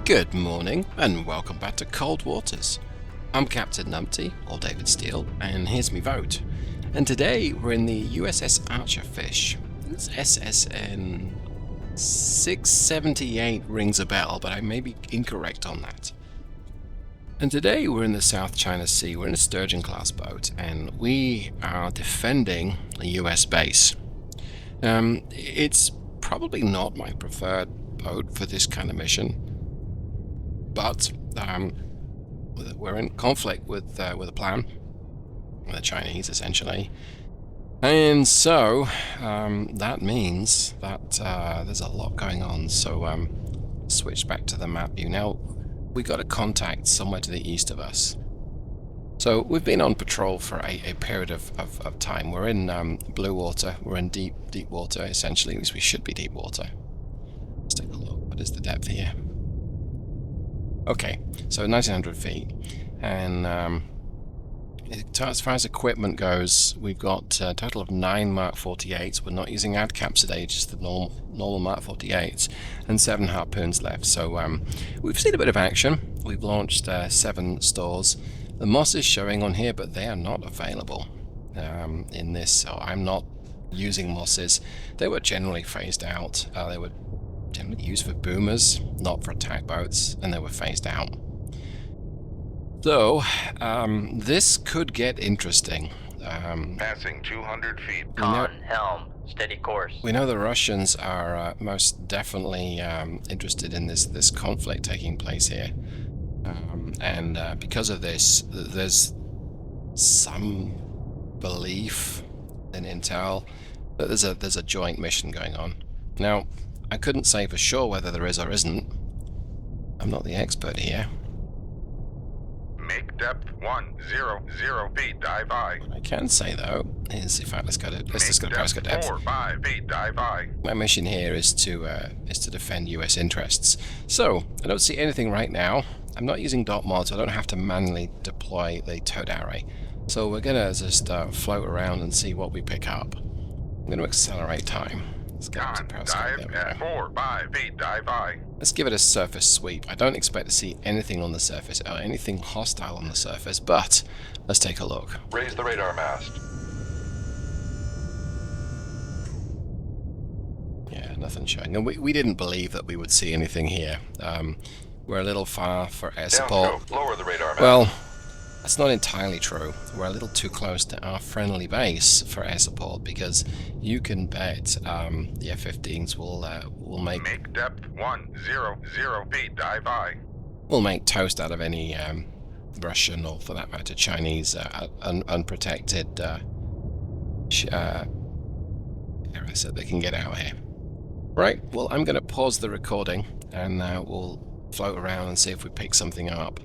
Good morning, and welcome back to Cold Waters. I'm Captain Numpty, or David Steele, and here's me vote. And today we're in the USS Archerfish. It's SSN 678 rings a bell, but I may be incorrect on that. And today we're in the South China Sea. We're in a Sturgeon-class boat, and we are defending a US base. It's probably not my preferred boat for this kind of mission. But we're in conflict with a plan, with the Chinese essentially, and so that means that there's a lot going on. So switch back to the map view. Now we got a contact somewhere to the east of us. So we've been on patrol for a period of time. We're in blue water. We're in deep water essentially. At least we should be deep water. Let's take a look. What is the depth here? Okay, so 1900 feet, and as far as equipment goes, we've got a total of 9 Mark 48s. We're not using ADCAPs today, just the normal Mark 48s, and 7 harpoons left. So we've seen a bit of action. We've launched 7 stores. The moss is showing on here, but they are not available in this, so I'm not using mosses. They were generally phased out. They were generally used for boomers, not for attack boats, and they were phased out. So, this could get interesting. Passing 200 feet. Con, helm, steady course. We know the Russians are most definitely interested in this conflict taking place here. And because of this, there's some belief in intel that there's a joint mission going on. Now, I couldn't say for sure whether there is or isn't. I'm not the expert here. Make depth 100 feet, dive I. What I can say though is, in fact, let's just go to Prescott depth. 5 feet, dive I. My mission here is to defend US interests. So I don't see anything right now. I'm not using dot mods. So I don't have to manually deploy the towed array. So we're gonna just float around and see what we pick up. I'm gonna accelerate time. Let's get up to Prescott. Dive at 5 feet, dive I. Let's give it a surface sweep. I don't expect to see anything on the surface or anything hostile on the surface, but let's take a look. Raise the radar mast. Yeah, nothing showing. And we didn't believe that we would see anything here. We're a little far for air support. Downscope. Lower the radar mast. Well, that's not entirely true. We're a little too close to our friendly base for air support, because you can bet the F-15s will make depth 100 feet, dive I. Will make toast out of any Russian, or for that matter Chinese unprotected areas that they can get out here. Right. Well, I'm going to pause the recording and we'll float around and see if we pick something up.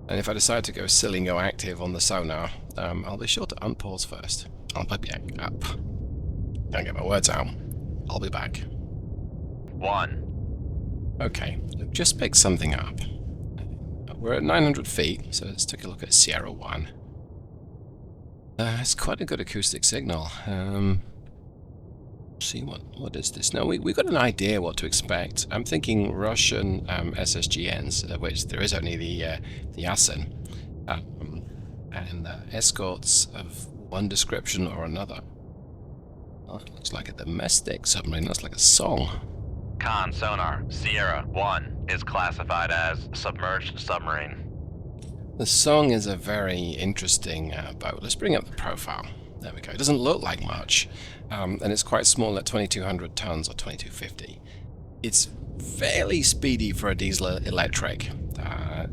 And if I decide to go silly and go active on the sonar, I'll be sure to unpause first. I'll be back up. Can't get my words out. I'll be back. 1. Okay, I've just picked something up. We're at 900 feet, so let's take a look at Sierra 1. It's quite a good acoustic signal. See what is this? No, we got an idea what to expect. I'm thinking Russian SSGNs, which there is only the SSN, and escorts of one description or another. Oh, it looks like a domestic submarine. Looks like a song. Con sonar, Sierra 1 is classified as submerged submarine. The song is a very interesting boat. Let's bring up the profile. There we go. It doesn't look like much, and it's quite small at 2,200 tons or 2,250. It's fairly speedy for a diesel electric.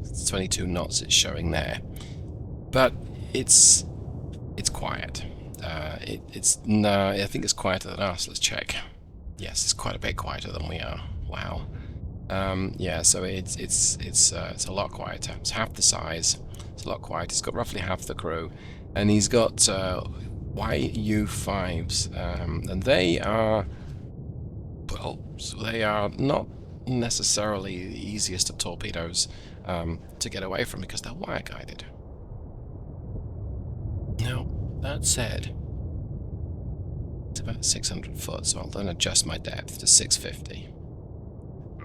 It's 22 knots it's showing there, but it's quiet. I think it's quieter than us. Let's check. Yes, it's quite a bit quieter than we are. Wow. Yeah, so it's a lot quieter. It's half the size. It's a lot quieter. It's got roughly half the crew, and he's got YU-5s, and they are, well, so they are not necessarily the easiest of torpedoes to get away from, because they're wire guided. Now, that said, it's about 600 foot, so I'll then adjust my depth to 650.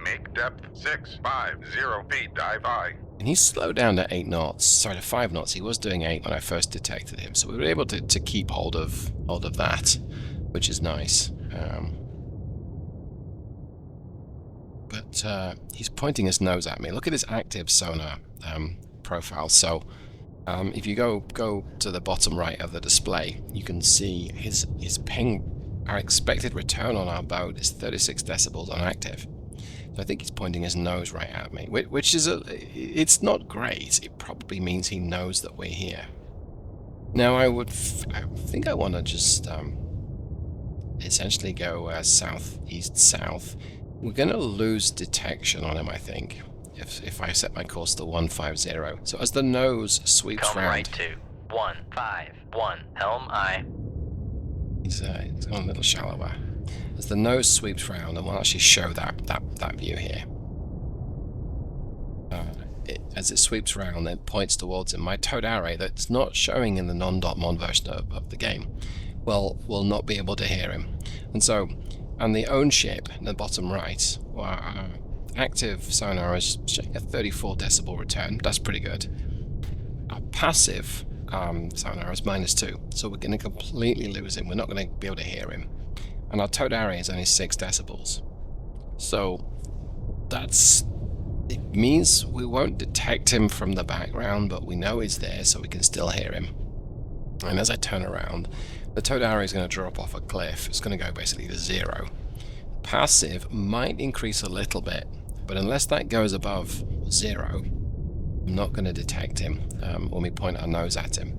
Make depth 650 feet. Dive I. And he's slowed down to 8 knots. Sorry, to 5 knots. He was doing 8 when I first detected him, so we were able to keep hold of that, which is nice. But he's pointing his nose at me. Look at his active sonar profile. So if you go to the bottom right of the display, you can see his ping. Our expected return on our boat is 36 decibels on active. So I think he's pointing his nose right at me, which is it's not great. It probably means he knows that we're here. Now I think I want to just essentially go south. We're going to lose detection on him, I think, if I set my course to 150. So as the nose sweeps Come round, right to 151. Helm I. He's gone a little shallower. As the nose sweeps round, and we'll actually show that view here. As it sweeps round, it points towards him. My towed array that's not showing in the non.mon version of the game will not be able to hear him. And so, on the own ship in the bottom right, our active sonar is showing a 34 decibel return. That's pretty good. Our passive sonar is -2, so we're going to completely lose him. We're not going to be able to hear him. And our towed array is only 6 decibels. So it means we won't detect him from the background, but we know he's there, so we can still hear him. And as I turn around, the towed array is going to drop off a cliff. It's going to go basically to 0. Passive might increase a little bit, but unless that goes above 0, I'm not going to detect him when we point our nose at him.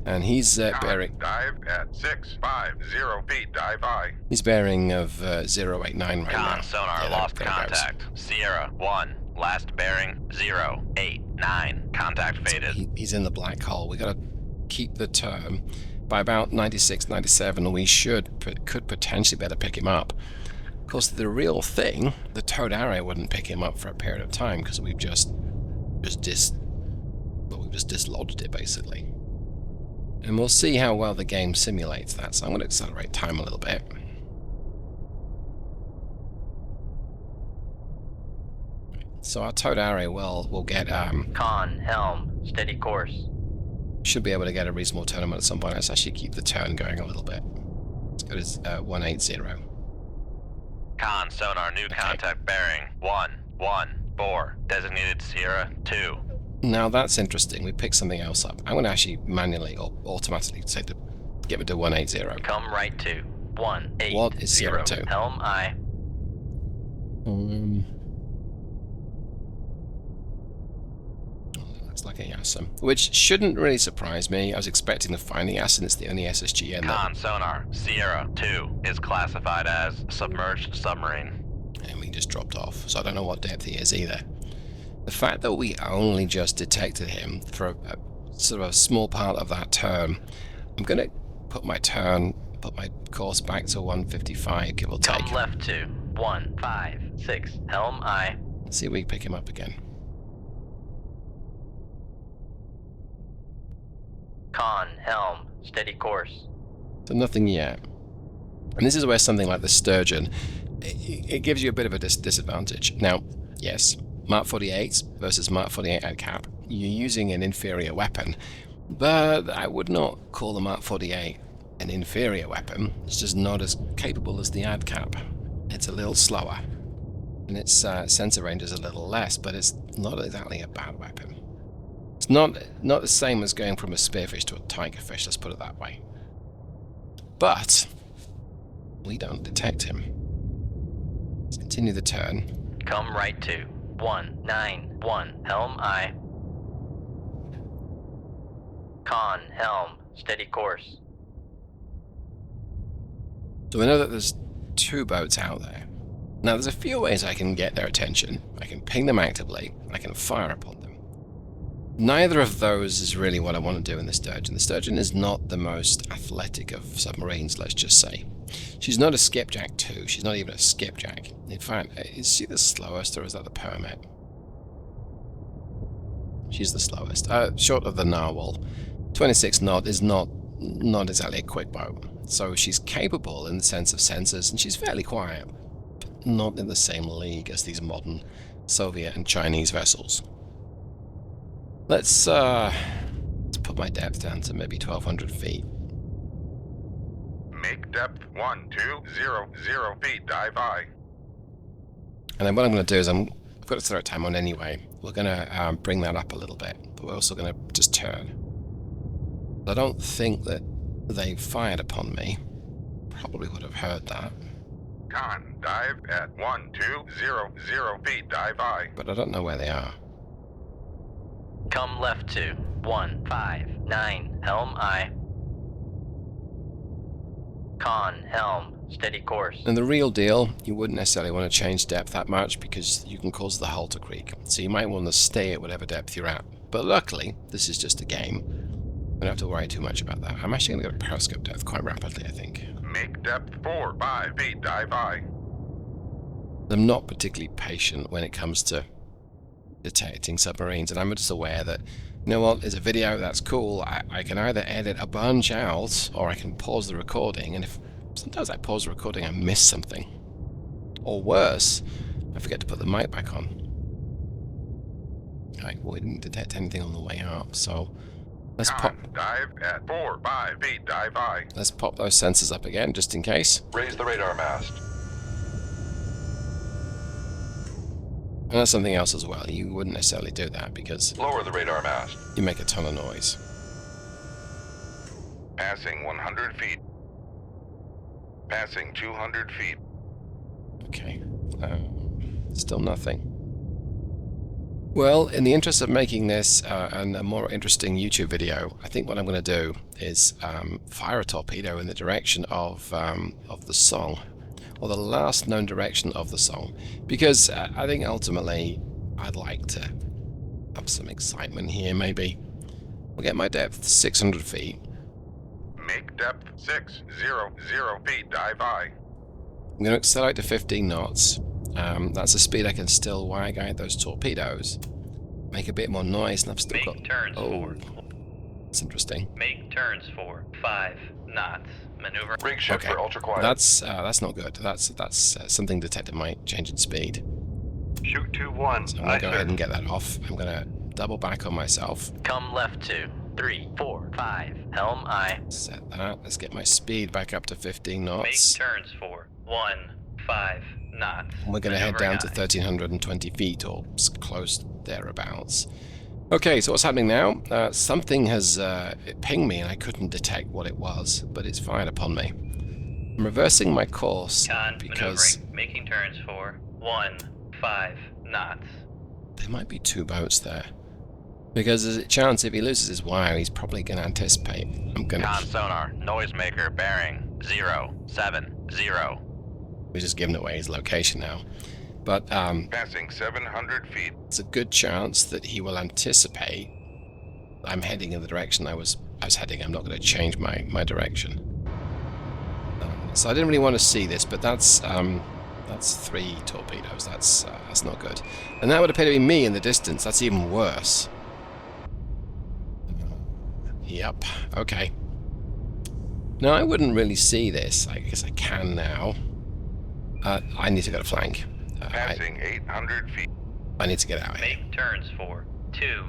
And he's bearing. Dive at 650 feet. Dive I. He's bearing of 089 right now. Con sonar Yeah, lost there it goes. contact. Sierra 1. Last bearing 089. Contact faded. He's in the black hole. We got to keep the turn by about 96, 97, and we could potentially better pick him up. Of course, the real thing, the towed array wouldn't pick him up for a period of time because we've just dislodged it basically. And we'll see how well the game simulates that. So I'm going to accelerate time a little bit. So our towed array will get Con helm steady course. should be able to get a reasonable tournament at some point. Let's actually keep the turn going a little bit. Let's go to 180. Con sonar new contact bearing 114. Designated Sierra 2. Now that's interesting. We picked something else up. I'm going to actually manually or automatically say to get me to 180. Come right to 180. What is 02? Helm I. Looks like a Yassen, which shouldn't really surprise me. I was expecting to find the Yassen. It's the only SSGN. Con sonar Sierra 2 is classified as submerged submarine. And we just dropped off, so I don't know what depth he is either. The fact that we only just detected him for a sort of a small part of that turn, I'm going to put my course back to 155, give or take. Come left to 156. Helm I. Let's see if we can pick him up again. Con helm steady course. So nothing yet. And this is where something like the Sturgeon, it gives you a bit of a disadvantage. Now, yes, Mark 48 versus Mark 48 at cap, you're using an inferior weapon, but I would not call the Mark 48 an inferior weapon. It's just not as capable as the AdCap. It's a little slower, and its sensor range is a little less, but it's not exactly a bad weapon. It's not the same as going from a spearfish to a tigerfish, let's put it that way. But we don't detect him. Let's continue the turn. Come right to 191. Helm I. Con helm steady course. So we know that there's 2 boats out there. Now there's a few ways I can get their attention. I can ping them actively, I can fire upon them. Neither of those is really what I want to do in the Sturgeon. The Sturgeon is not the most athletic of submarines, let's just say. She's not a skipjack 2, she's not even a skipjack. In fact, is she the slowest or is that the permit? She's the slowest. Short of the narwhal. 26 knot is not exactly a quick boat. So she's capable in the sense of sensors, and she's fairly quiet. not in the same league as these modern Soviet and Chinese vessels. Let's put my depth down to maybe 1,200 feet. Make depth 1200 feet, dive I. And then what I'm going to do is I've got a throw time on anyway. We're going to bring that up a little bit, but we're also going to just turn. I don't think that they fired upon me. Probably would have heard that. Con, dive at 1200 feet, dive I. But I don't know where they are. Come left to 159, helm I. Con, helm, steady course. And the real deal, you wouldn't necessarily want to change depth that much because you can cause the hull to creak. So you might want to stay at whatever depth you're at. But luckily, this is just a game. I don't have to worry too much about that. I'm actually going to go to periscope depth quite rapidly, I think. Make depth 5 feet, dive I. I'm not particularly patient when it comes to detecting submarines, and I'm just aware that, you know what, there's a video, that's cool, I can either edit a bunch out, or I can pause the recording, and if sometimes I pause the recording, I miss something. Or worse, I forget to put the mic back on. Right, well, we didn't detect anything on the way up, so let's pop. Dive at 5 feet, dive I. Let's pop those sensors up again, just in case. Raise the radar mast. And that's something else as well. You wouldn't necessarily do that because Lower the radar mast. you make a ton of noise. Passing 100 feet. Passing 200 feet. Okay. Still nothing. Well, in the interest of making this and a more interesting YouTube video, I think what I'm going to do is fire a torpedo in the direction of the song, or the last known direction of the song, because I think ultimately I'd like to have some excitement here. Maybe we'll get my depth 600 feet. Make depth 600 feet, dive I. I'm going to accelerate to 15 knots. That's a speed I can still wire-guide those torpedoes. Make a bit more noise, and I've still got... turns oh, that's interesting. Make turns for 5 knots. Maneuver. Rig shift Okay, for ultra quiet. that's not good. That's something detected might change in speed. Shoot 2-1. So I'm going to go ahead and get that off. I'm going to double back on myself. Come left to 3, 4, 5, helm I. Set that. Let's get my speed back up to 15 Make knots. turns for 1, 5 knots. And we're going to head down to Maneuvering 1,320 feet, or close thereabouts. Okay, so what's happening now? Something has pinged me and I couldn't detect what it was, but it's fired upon me. I'm reversing my course Con, because maneuvering, making turns for 1, 5 knots. there might be two boats there. Because there's a chance if he loses his wire, he's probably going to anticipate. I'm going Con to... sonar, noisemaker, bearing 070. We're just giving away his location now. But Passing 700 feet. it's a good chance that he will anticipate I'm heading in the direction I was heading. I'm not going to change my direction. So I didn't really want to see this, but that's 3 torpedoes. That's not good. And that would appear to be me in the distance. That's even worse. Yep. Okay. Now I wouldn't really see this. I guess I can now. I need to go to flank. Passing 800 feet. I need to get out of here. Make turns for 2,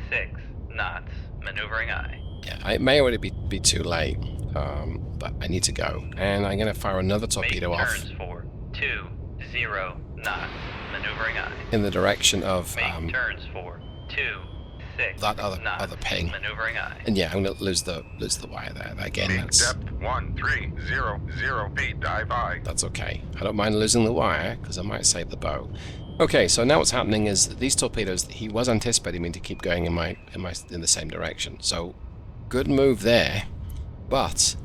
6 knots. Maneuvering I. Yeah, it may already be too late, but I need to go. And I'm going to fire another torpedo Make off turns for 2, 0 knots. Maneuvering I. in the direction of Make turns for 2, 6 that knots. other ping. Maneuvering I. And yeah, I'm going to lose the wire there. Again, Make that's depth 1300 feet, dive I. that's okay. I don't mind losing the wire because I might save the boat. Okay, so now what's happening is these torpedoes. He was anticipating me to keep going in the same direction. So good move there, but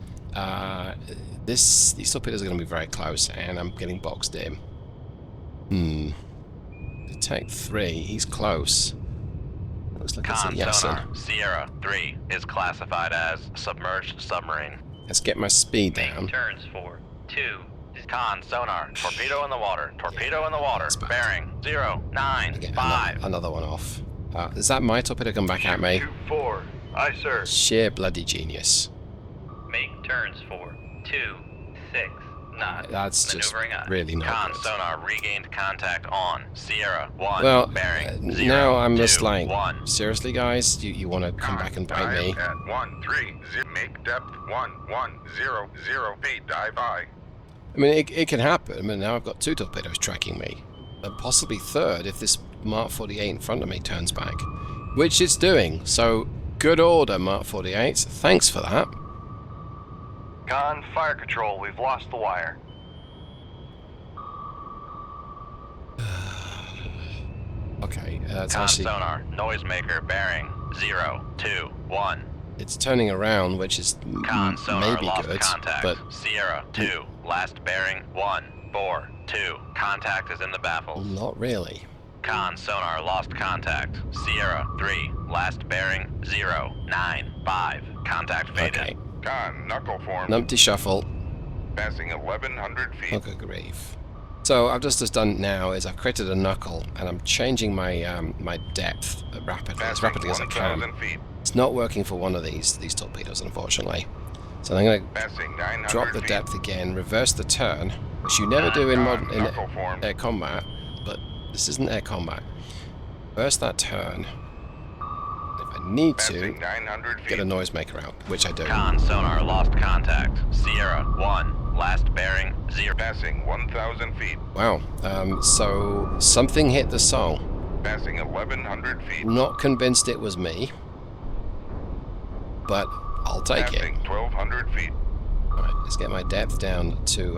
these torpedoes are going to be very close, and I'm getting boxed in. Detect 3. He's close. Looks like it's a Con yes. sonar, Sierra 3 is classified as submerged submarine. Let's get my speed Make down. turns for 2. Con sonar, torpedo in the water, torpedo in the water, That's bad. bearing Get 095. another one off. Is that my torpedo come back at me? 2-4. Aye, sir. Sheer bloody genius. Make turns for 2, 6 knots. That's just Maneuvering eye. really not Con good. sonar regained contact on Sierra 1. Well, bearing 0, now I'm 2, just like, 1. seriously, guys? You want to come back and bite dive me? at 130. Make depth 1100 feet. Dive high. I mean, it can happen. I mean, now I've got 2 torpedoes tracking me. And possibly 3rd if this Mark 48 in front of me turns back. Which it's doing. So, good order, Mark 48. Thanks for that. Con, fire control, we've lost the wire. Okay, it's Con actually... sonar noisemaker bearing 0, 2, 1. It's turning around, which is Con sonar maybe lost good, contact. but Sierra 2, last bearing 1, 4, 2. Contact is in the baffles. not really. Con sonar lost contact. Sierra 3, last bearing 0, 9, 5. Contact faded. Okay, Con, knuckle formed. numpty shuffle. Passing 1100 feet. Oh, good grief. So I've just done now is I've created a knuckle and I'm changing my my depth rapidly, as Passing rapidly as I can. 1000 feet. It's not working for one of these torpedoes, unfortunately. So I'm going to Passing 900 drop the feet. depth again, reverse the turn, which you never do in Con, in knuckle formed. air combat, but this isn't air combat. Reverse that turn. If I need to, Passing 900 feet. get a noisemaker out, which I do. Con sonar lost contact. Sierra 1, last bearing 0. Passing 1000 feet. Wow. So something hit the song. Passing 1100 feet. Not convinced it was me, but I'll take it. Passing 1200 feet. Alright, let's get my depth down to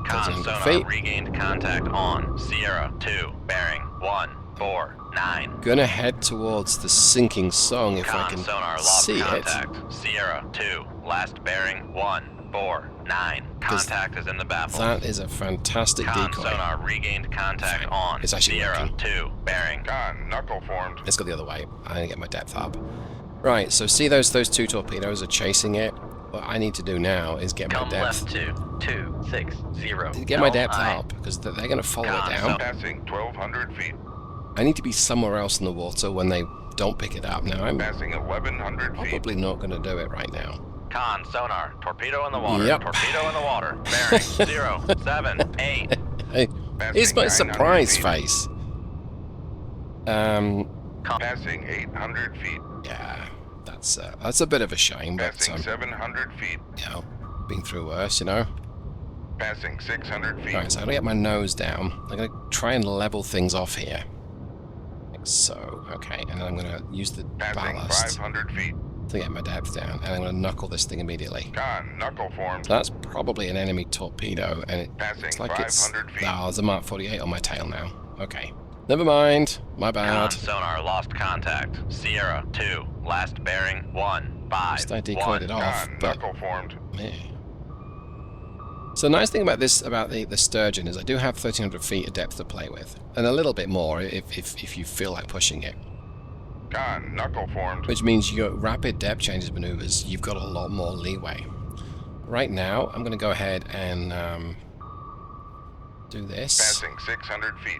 Con 1300 sonar feet. regained contact on Sierra 2, bearing 1, 4, 9. Gonna head towards the sinking song if I Con can sonar lost see it. contact. Sierra 2, last bearing 1, 4, 9. Contact is in the baffles. That is a fantastic Con decoy. sonar regained contact on It's actually Sierra working. 2, bearing. Con, knuckle formed. Let's go the other way. I need to get my depth up. Right, so see those 2 torpedoes are chasing it? What I need to do now is get my Come depth. left to 260. Get my depth L-I. up, because they're going to follow Con it down. Passing 1200 feet. I need to be somewhere else in the water when they don't pick it up. Now, I'm Passing 1100 feet. probably not going to do it right now. Con sonar, torpedo in the water, Yep. torpedo in the water, bearing 0, 7, 8. Hey, Passing here's my 900 surprise feet. face. Passing 800 feet. Yeah, that's a bit of a shame, but Passing 700 feet. you know, been through worse, you know. Passing 600 feet. Alright, so I'm gonna get my nose down. I'm gonna try and level things off here. Like so, okay, and then I'm gonna use the Passing ballast 500 feet. to get my depth down, and I'm gonna knuckle this thing immediately. Con, knuckle formed. That's probably an enemy torpedo, and it Passing looks like it's... 500 feet. Oh, there's a Mark 48 on my tail now. Okay. Never mind. My Con bad. sonar lost contact. Sierra 2, last bearing 1, 5, Just I decoyed it off, Con, but... knuckle formed. Yeah. So the nice thing about this, about the Sturgeon, is I do have 1300 feet of depth to play with, and a little bit more if you feel like pushing it. Con, knuckle formed. Which means your rapid depth changes maneuvers, you've got a lot more leeway. Right now, I'm going to go ahead and do this. Passing 600 feet.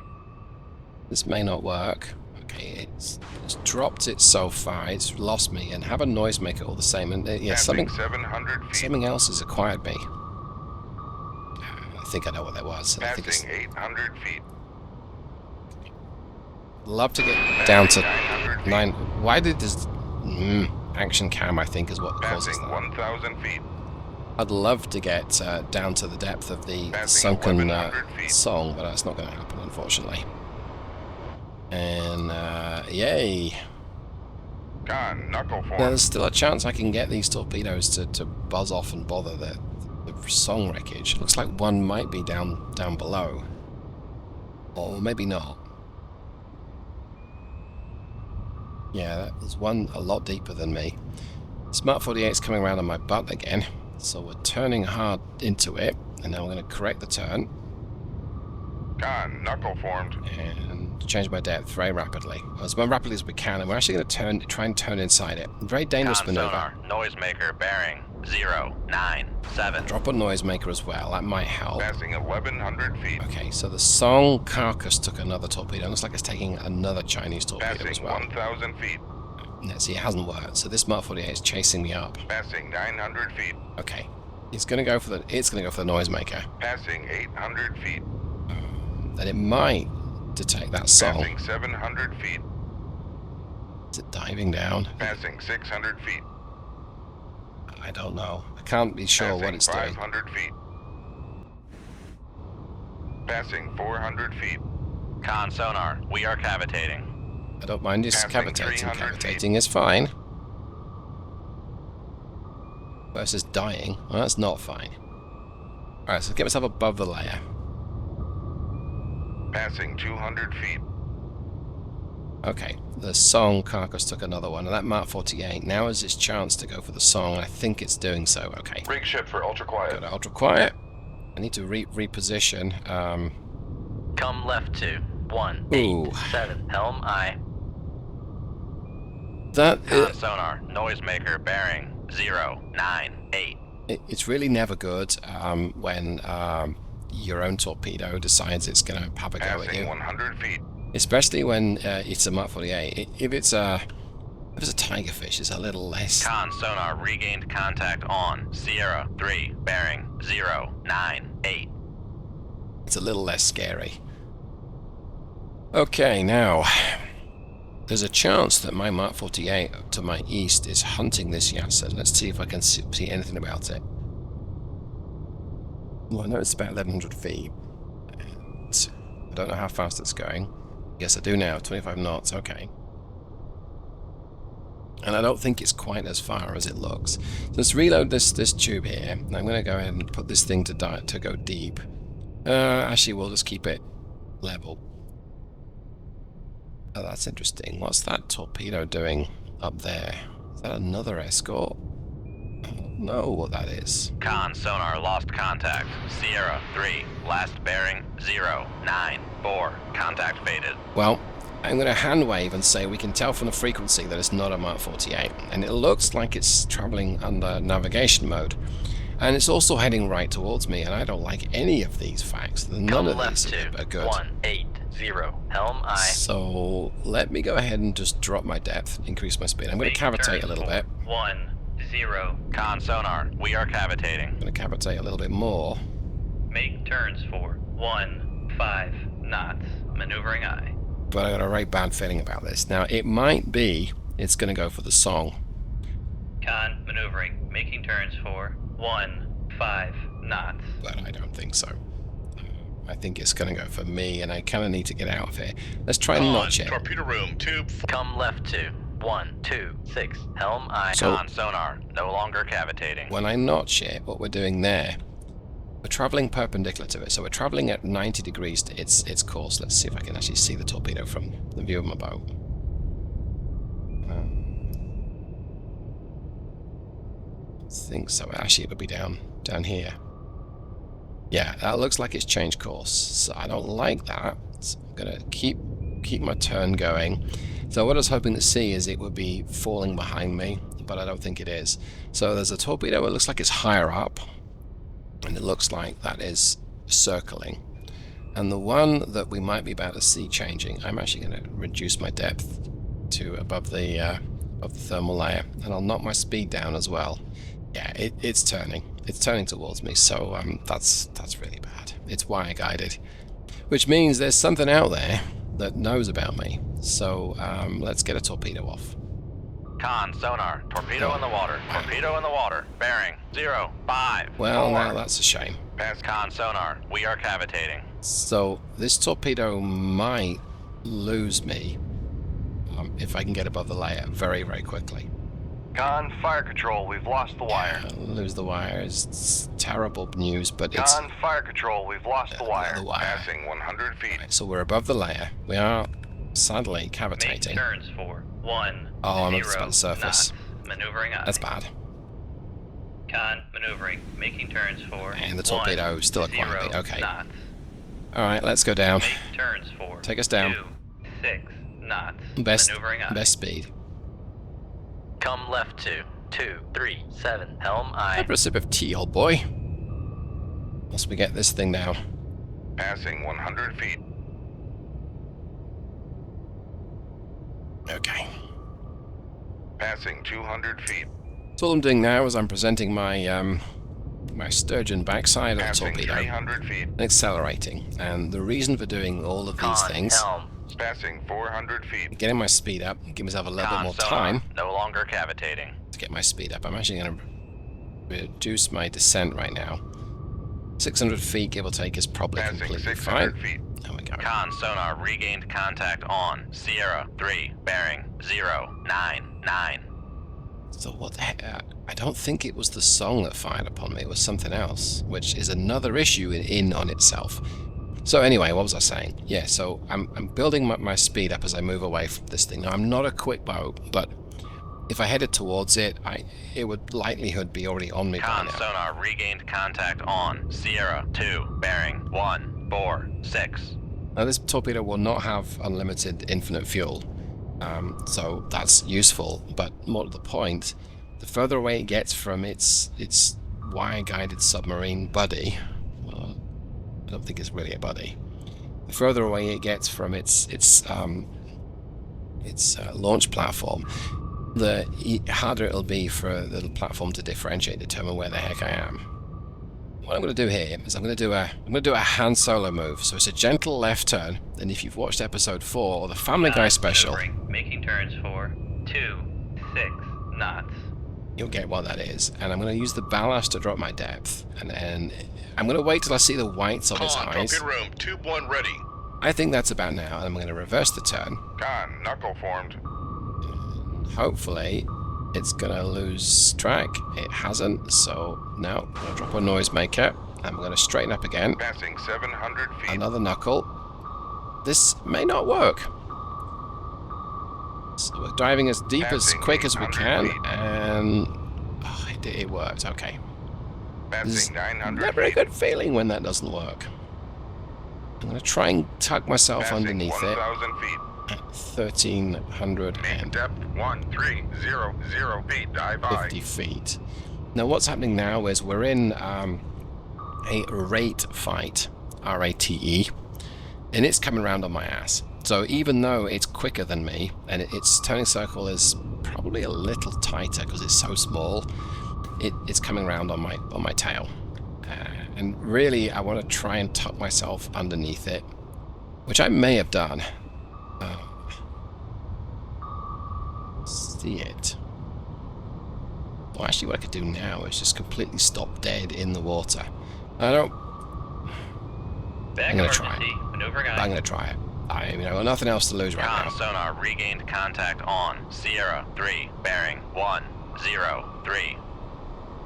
This may not work. Okay, it's dropped it so far, it's lost me, and have a noisemaker all the same. And yeah, Passing something 700 feet. something else has acquired me. I think I know what that was. I think it's Passing 800 feet. love to get down to 900 feet. 9. Why did this action cam? I think is what causes Passing that. 1000 feet. I'd love to get down to the depth of the Passing sunken 1100 feet. song, but that's not going to happen, unfortunately. And yay! Con, knuckle Now, formed. there's still a chance I can get these torpedoes to buzz off and bother the song wreckage. Looks like one might be down below, or maybe not. Yeah, there's one a lot deeper than me. Smart 48's coming around on my butt again, so we're turning hard into it, and now we're going to correct the turn Con, knuckle formed. and change my depth very rapidly, as rapidly as we can, and we're actually going to try and turn inside it. Very dangerous Con maneuver. sonar, noisemaker bearing 0, 9, 7. Drop a noisemaker as well, that might help. Passing 1100 feet. Okay, so the song carcass took another torpedo. Looks like it's taking another Chinese torpedo as Passing well. 1000 feet. Yeah, see, it hasn't worked. So this Mark 48 is chasing me up. Passing 900 feet. Okay. It's going to go for the noisemaker. Passing 800 feet. Then it might detect that song. Passing 700 feet. Is it diving down? Passing 600 feet. I don't know. I can't be sure what it's doing. 500 feet. Passing 400 feet. Con sonar, we are cavitating. I don't mind just Passing cavitating. 300 feet. Cavitating is fine. Versus dying. Well, that's not fine. Alright, so get myself above the layer. Passing 200 feet. Okay, the song carcass took another one, and that Mark 48 now has its chance to go for the song, and I think it's doing so. Okay. Rig ship for ultra Go quiet. to ultra quiet. I need to reposition. Come left to Ooh. 187. Helm aye. That Con sonar, noisemaker bearing 098. it's really never good when your own torpedo decides it's going to have a go at Passing you, 100 feet. especially when it's a Mark 48. If it's a tigerfish, it's a little less. Con sonar regained contact on Sierra 3 bearing 098. It's a little less scary. Okay, now there's a chance that my Mark 48 to my east is hunting this Yasser. Let's see if I can see anything about it. Well, I know it's about 1100 feet. And I don't know how fast it's going. Yes, I do now. 25 knots. Okay. And I don't think it's quite as far as it looks. So let's reload this tube here. I'm going to go ahead and put this thing to go deep. Actually, we'll just keep it level. Oh, that's interesting. What's that torpedo doing up there? Is that another escort? I don't know what that is. Con sonar lost contact. Sierra 3, last bearing 094. Contact faded. Well, I'm going to hand wave and say we can tell from the frequency that it's not a Mark 48. And it looks like it's traveling under navigation mode. And it's also heading right towards me, and I don't like any of these facts. None Come of left these to are good. 180. Helm aye. So let me go ahead and just drop my depth, increase my speed. I'm going to cavitate a little bit. 10. Con sonar, we are cavitating. I'm going to cavitate a little bit more. Make turns for 15 knots. Maneuvering aye. But I got a very bad feeling about this. Now, it might be it's going to go for the song. Con maneuvering. Making turns for 15 knots. But I don't think so. I think it's going to go for me, and I kind of need to get out of here. Let's try and notch it. Torpedo room, tube. Come left to 126. Helm aye. So- Con sonar, no longer cavitating. When I notch it, what we're doing there, we're traveling perpendicular to it. So we're traveling at 90 degrees to its course. Let's see if I can actually see the torpedo from the view of my boat. I think so. Actually, it would be down here. Yeah, that looks like it's changed course. So I don't like that. So I'm gonna keep my turn going. So what I was hoping to see is it would be falling behind me, but I don't think it is. So there's a torpedo. It looks like it's higher up, and it looks like that is circling. And the one that we might be about to see changing, I'm actually going to reduce my depth to above the thermal layer, and I'll knock my speed down as well. Yeah, it's turning. It's turning towards me, so that's really bad. It's wire guided, which means there's something out there that knows about me. So let's get a torpedo off. Con sonar, torpedo in the water. Torpedo in the water. Bearing 05. Well, now that's a shame. Pass. Con sonar, we are cavitating. So this torpedo might lose me if I can get above the layer very, very quickly. Con fire control, we've lost the wire. Lose the wire is terrible news, but it's Con fire control, we've lost the wire. the wire. Passing 100 feet. Right, so we're above the layer. We are sadly Make cavitating. turns for 10 Oh, I'm about the surface. knots. Maneuvering aye. That's bad. Con maneuvering. Making turns for And the torpedo still at 10 quietly. Okay. knots. Alright, let's go down. Make turns for Take us down. 26 knots. Best Maneuvering aye. best speed. Come left to 237. Helm aye. Have a sip of tea, old boy. Once we get this thing down. Passing 100 feet. Okay. Passing 200 feet. So all I'm doing now is I'm presenting my my sturgeon backside of the Passing torpedo 300 feet. and accelerating. And the reason for doing all of these things, Helm. Passing 400 feet. getting my speed up, give myself a little bit Con more sonar, time no longer cavitating. to get my speed up. I'm actually going to reduce my descent right now. 600 feet, give or take, is probably Passing completely fine. 600 feet. There we go. Con sonar regained contact on Sierra 3, bearing 099. So what the heck? I don't think it was the song that fired upon me. It was something else, which is another issue in on itself. So anyway, what was I saying? Yeah, so I'm building my speed up as I move away from this thing. Now, I'm not a quick boat, but if I headed towards it, it would likelihood be already on me by Con now. sonar regained contact on Sierra 2, bearing 146. Now, this torpedo will not have unlimited infinite fuel, so that's useful, but more to the point, the further away it gets from its wire-guided submarine buddy, well, I don't think it's really a buddy, the further away it gets from its launch platform, the harder it'll be for the little platform to differentiate, determine where the heck I am. What I'm going to do here is I'm going to do a Han Solo move. So it's a gentle left turn, and if you've watched episode 4 or the Family Guy special, Maneuvering, making turns for 26 knots. you'll get what that is. And I'm going to use the ballast to drop my depth, and then I'm going to wait till I see the whites of his eyes. room. Tube 1 ready. I think that's about now, and I'm going to reverse the turn. Con, knuckle formed. Hopefully it's gonna lose track. It hasn't, so now I'm gonna drop a noisemaker. I'm gonna straighten up again. Passing 700 feet. Another knuckle. This may not work. So we're diving as deep, as Passing quick as we 800 can, feet. and it worked. Okay. There's Passing 900 never a feet. good feeling when that doesn't work. I'm gonna try and tuck myself Passing underneath it 1,000 feet. at 1,350 Main depth 1300 feet. Dive high. feet. Now what's happening now is we're in a rate fight, R-A-T-E, and it's coming around on my ass. So even though it's quicker than me, and its turning circle is probably a little tighter because it's so small, it's coming around on my tail. And really, I want to try and tuck myself underneath it, which I may have done. See it. Well, actually, what I could do now is just completely stop dead in the water. I'm Back gonna try emergency, maneuvering I'm eye. gonna try it. I mean, I've got nothing else to lose right Con now. sonar regained contact on Sierra 3, bearing 103.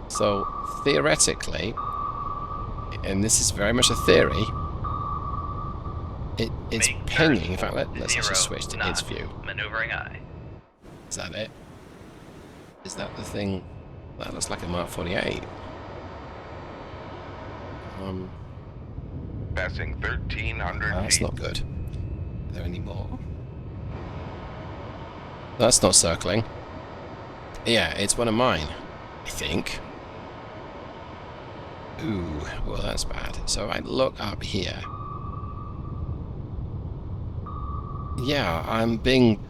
So theoretically, and this is very much a theory, it's Make pinging. turns In fact, for let's just 0 switch to its knots. view. Maneuvering eye. Is that it? Is that the thing? That looks like a Mark 48. Passing 1,300 That's feet. not good. Are there any more? That's not circling. Yeah, it's one of mine, I think. Ooh, well that's bad. So I look up here. Yeah, I'm being...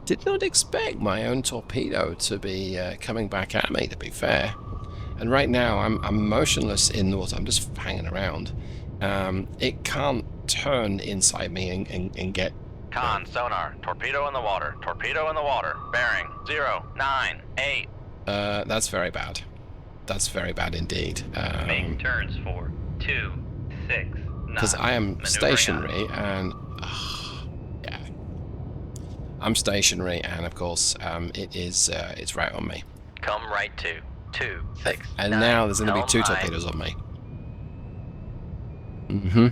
Did not expect my own torpedo to be coming back at me, to be fair. And right now I'm motionless in the water. I'm just hanging around. It can't turn inside me and get... Con sonar, torpedo in the water, bearing 098. That's very bad. That's very bad indeed. Make turns for 26 knots. Because I am Maneuvering stationary and... yeah. I'm stationary and of course it's right on me. Come right to 26. And now there's going to be 2 torpedoes on me. Mm-hmm.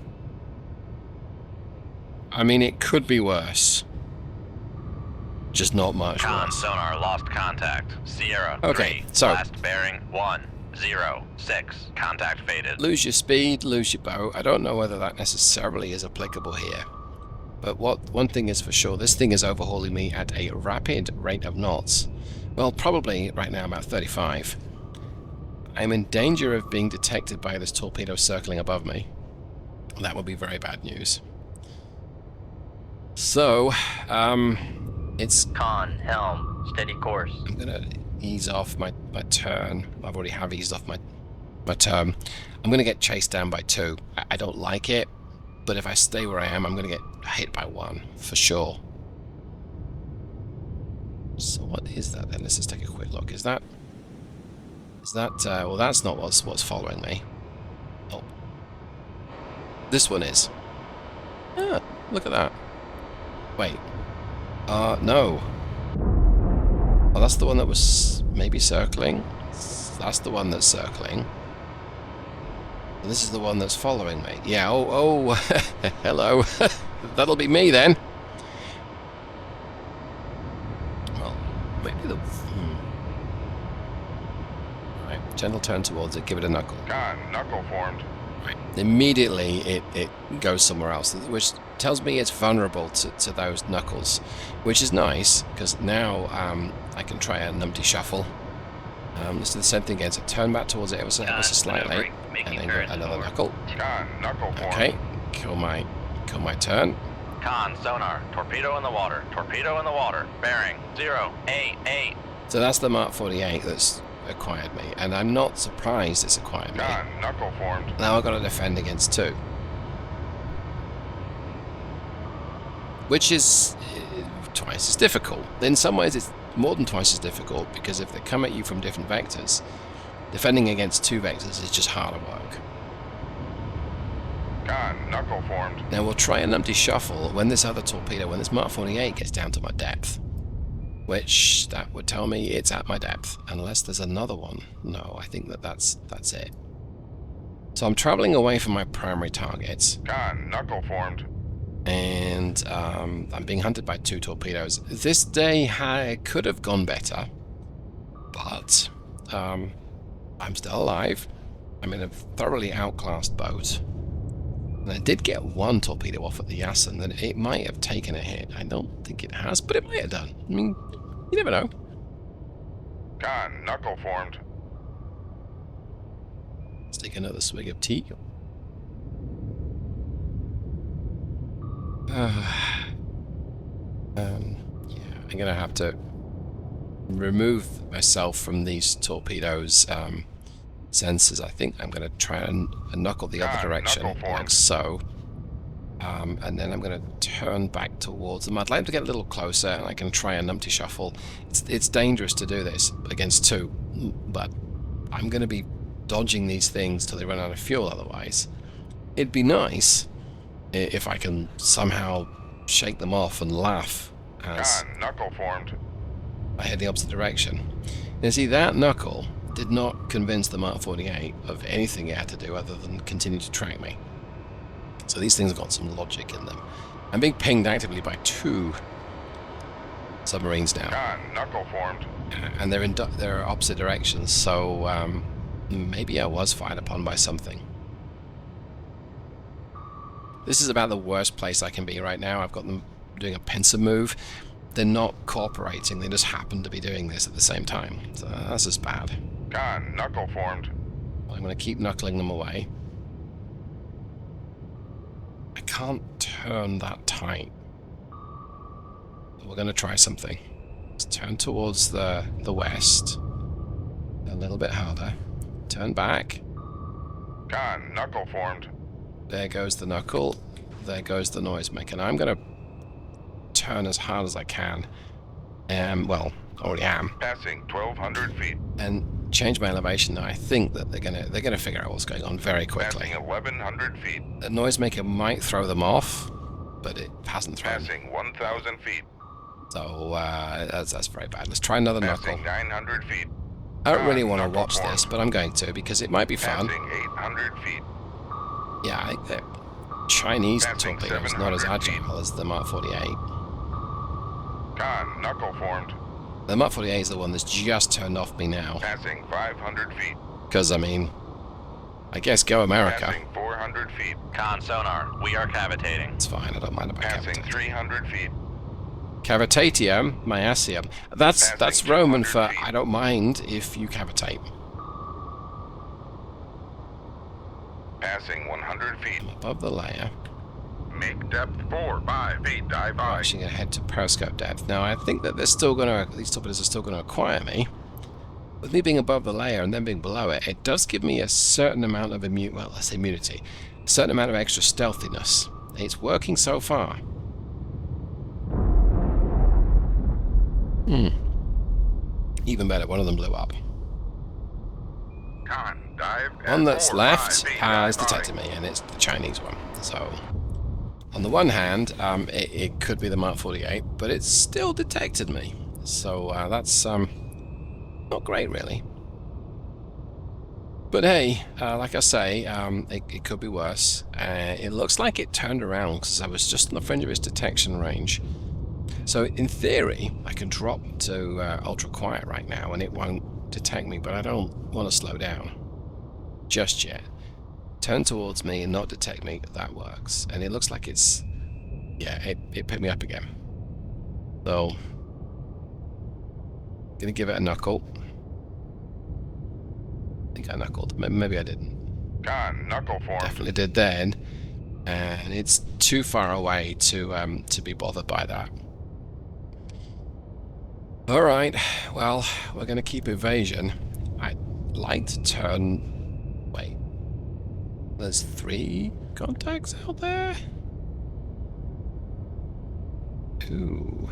I mean, it could be worse. Just not much Con worse. sonar lost contact. Sierra 3, Okay, so- last bearing 106. Contact faded. Lose your speed, lose your boat. I don't know whether that necessarily is applicable here. But one thing is for sure, this thing is overhauling me at a rapid rate of knots. Well, probably right now about 35. I'm in danger of being detected by this torpedo circling above me. That would be very bad news. So, it's... Con, helm, steady course. I'm gonna ease off my turn. I've already have eased off my turn. I'm going to get chased down by 2. I don't like it, but if I stay where I am, I'm going to get hit by 1 for sure. So what is that then? Let's just take a quick look. Is that well, that's not what's following me. Oh, this one is. Ah, look at that. Wait. No. Oh, that's the one that was maybe circling. That's the one that's circling. And this is the one that's following me. Yeah, oh, hello. That'll be me then. Well, maybe the... Right, gentle turn towards it, give it a knuckle. Con, knuckle formed. Right. Immediately it goes somewhere else, which tells me it's vulnerable to those knuckles, which is nice, because now I can try a numpty shuffle. Let's do the same thing again, so turn back towards it ever so slightly, and then go another knuckle. Con, knuckle formed. Okay, kill my turn. Con, sonar, torpedo in the water, bearing 088. So that's the Mark 48 that's acquired me, and I'm not surprised it's acquired me. Con, knuckle formed. Now I've got to defend against 2. Which is twice as difficult. In some ways it's more than twice as difficult, because if they come at you from different vectors, defending against 2 vectors is just harder work. Con, knuckle formed. Now we'll try an empty shuffle when this other torpedo, when this Mark 48 gets down to my depth. Which, that would tell me it's at my depth, unless there's another one. No, I think that's it. So I'm traveling away from my primary targets. Con, knuckle formed. And I'm being hunted by 2 torpedoes. This day could have gone better, but I'm still alive. I'm in a thoroughly outclassed boat. And I did get 1 torpedo off at the Yassen, and it might have taken a hit. I don't think it has, but it might have done. I mean, you never know. Con, knuckle formed. Let's take another swig of tea. Yeah, I'm gonna have to remove myself from these torpedoes sensors. I think I'm gonna try and knuckle the other direction, like so. And then I'm gonna turn back towards them. I'd like to get a little closer, and I can try a numpty shuffle. It's dangerous to do this against 2, but I'm gonna be dodging these things till they run out of fuel. Otherwise, it'd be nice if I can somehow shake them off and laugh as knuckle formed. I head the opposite direction. You see, that knuckle did not convince the Mark 48 of anything it had to do other than continue to track me. So these things have got some logic in them. I'm being pinged actively by 2 submarines now. Knuckle formed. And they're in their opposite directions, so maybe I was fired upon by something. This is about the worst place I can be right now. I've got them doing a pincer move. They're not cooperating, they just happen to be doing this at the same time. So that's just bad. Knuckle formed. I'm going to keep knuckling them away. I can't turn that tight. We're going to try something. Let's turn towards the west. A little bit harder. Turn back. Knuckle formed. There goes the knuckle. There goes the noisemaker. And I'm going to turn as hard as I can. Well, already am. Passing 1,200 feet. And change my elevation. Now I think that they're gonna figure out what's going on very quickly. Passing 1,100 feet. The noisemaker might throw them off, but it hasn't thrown. Passing 1,000 feet. So that's very bad. Let's try another Passing knuckle. 900 feet. I don't really want to watch this, but I'm going to because it might be fun. Passing 800 feet. Yeah, I think they're Chinese Passing torpedoes, not as 700 feet. agile as the Mark 48. Knuckle formed. The Mark 48 is the one that's just turned off me now. Passing 500 feet. Because, I mean, I guess go America. Passing 400 feet. Con sonar, we are cavitating. It's fine, I don't mind about Passing cavitating. 300 feet. Cavitatium, myasium. That's Passing Roman 200 for feet. I don't mind if you cavitate. Passing 100 feet. I'm above the layer. Make depth 4 5 feet. Dive I'm high. actually going to head to periscope depth. Now I think that they're still going to, these torpedoes are still going to acquire me. with me being above the layer and then being below it, it does give me a certain amount of immunity, a certain amount of extra stealthiness. It's working so far. Even better, one of them blew up. Con, dive at One that's 4, left 5 feet, has dive detected me, and it's the Chinese one. So, on the one hand, it could be the Mark 48, but it's still detected me. So that's not great, really. But hey, like I say, it could be worse. It looks like it turned around because I was just on the fringe of its detection range. So in theory, I can drop to ultra quiet right now and it won't detect me, but I don't want to slow down just yet. Turn towards me and not detect me, that works. And it looks like it's, yeah, it picked me up again. So, gonna give it a knuckle. I think I knuckled. Maybe I didn't. Con, knuckle form. Definitely did then. And it's too far away to be bothered by that. Alright, well, we're going to keep evasion. I'd like to turn... Wait. There's 3 contacts out there? Ooh.